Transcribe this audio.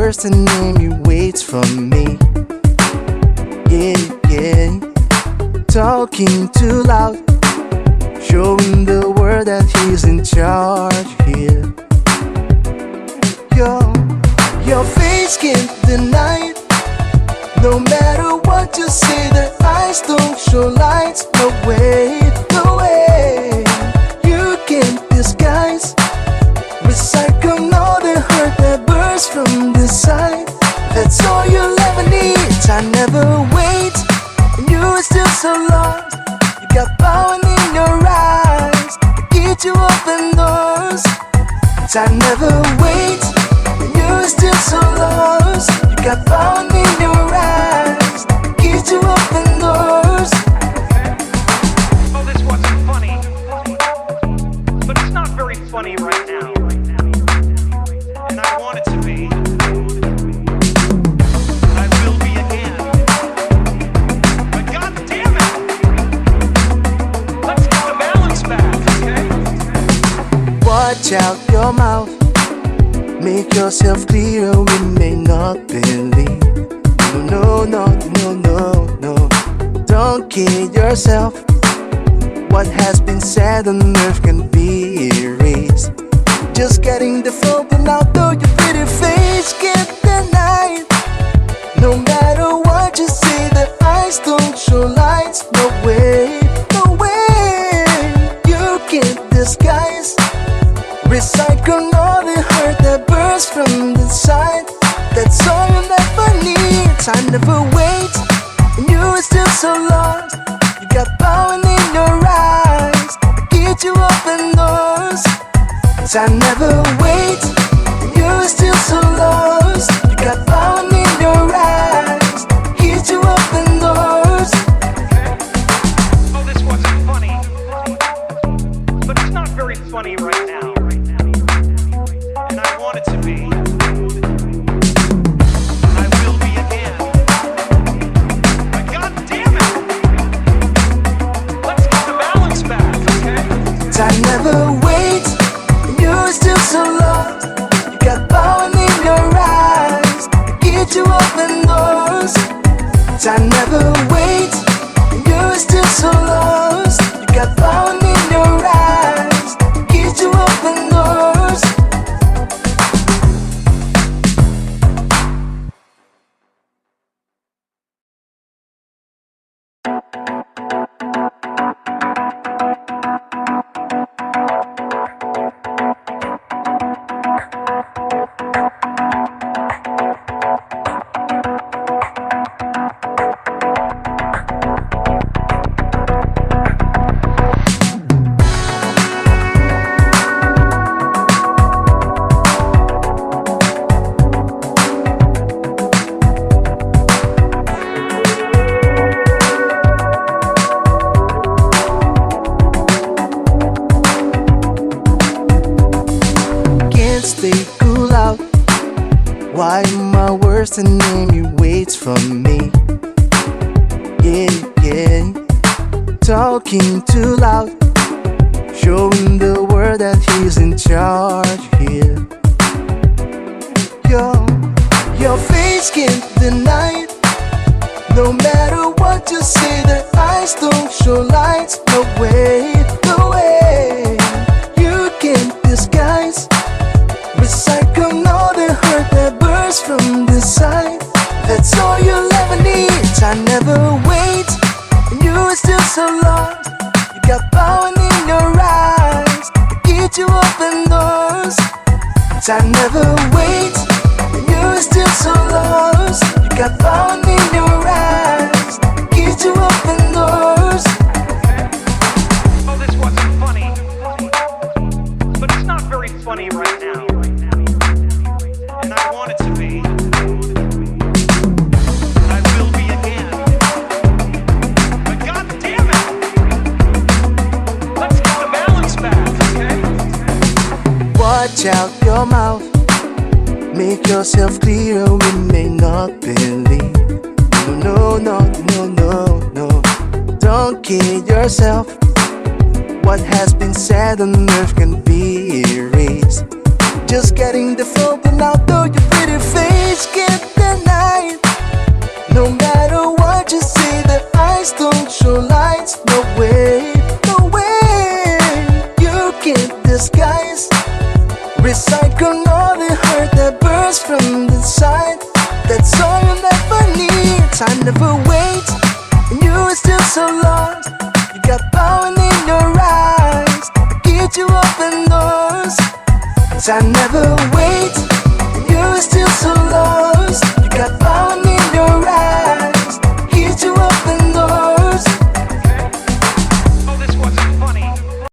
worst enemy waits for me. Yeah, yeah. Talking too loud, showing the world that he's in charge here. Your face can't deny it. No matter what you say, their eyes don't show lights. No way, no way. You can't disguise, recycle all the hurt that bursts from the side. That's all you'll ever need. I never wait, and you are still so lost. You got power in your eyes to get you open doors. I never wait, and you are still so lost. You got power in your eyes to get you open doors. Oh, this wasn't funny, but it's not very funny right now, and I want it to be. I will be again. But God damn it, let's get the balance back, okay? Watch out your mouth, make yourself clear. We may not believe. No, no, no, no, no. Don't kid yourself. What has been said on earth can be erased. Just getting the phone out, though your pretty face can't deny it. No matter what you say, the eyes don't show lights. No way, no way. You can't disguise, recycle all the hurt that bursts from the side. That's all you'll ever need. I never wait, and you are still so lost. You got power in your eyes to get you open doors. I never wait, and you are still so lost. You got power in your eyes to get you open doors. Oh, this wasn't funny, but it's not very funny right now, and I want it to be. I will be again. But God damn it, let's get the balance back, okay? I never wait, and you're still so lost. You got power in your eyes to get you open doors. I never wait, and you're still so lost. You got power in your eyes to get you open doors. Stay cool out. Why my worst enemy waits for me? Yeah, yeah. Talking too loud, showing the world that he's in charge here. Your face can't deny it. No matter what you say, the eyes don't show lights. No way, no way. You can't disguise, recycle all the hurt that bursts from the side. That's all you'll ever need. I never wait, and you are still so lost. You got power in your eyes to get you open doors. I never wait, and you are still so lost. You got power in your eyes to get you open doors. Oh, this wasn't funny, but it's not very funny right now, and I want it to be. I will be again. But God damn it, let's get the balance back, okay? Watch out your mouth, make yourself clear. We may not believe. No, no, no, no, no. Don't kid yourself. What has been said on earth can be erased. just getting the flow, but now though your pretty face can't deny it. No matter what you say, the eyes don't show lights. No way, no way, you can't disguise. Recycle all the hurt that bursts from the side. That's all you'll never need. Time never waits, and you are still so lost. You got power in your eyes, I get you open doors. Time never waits.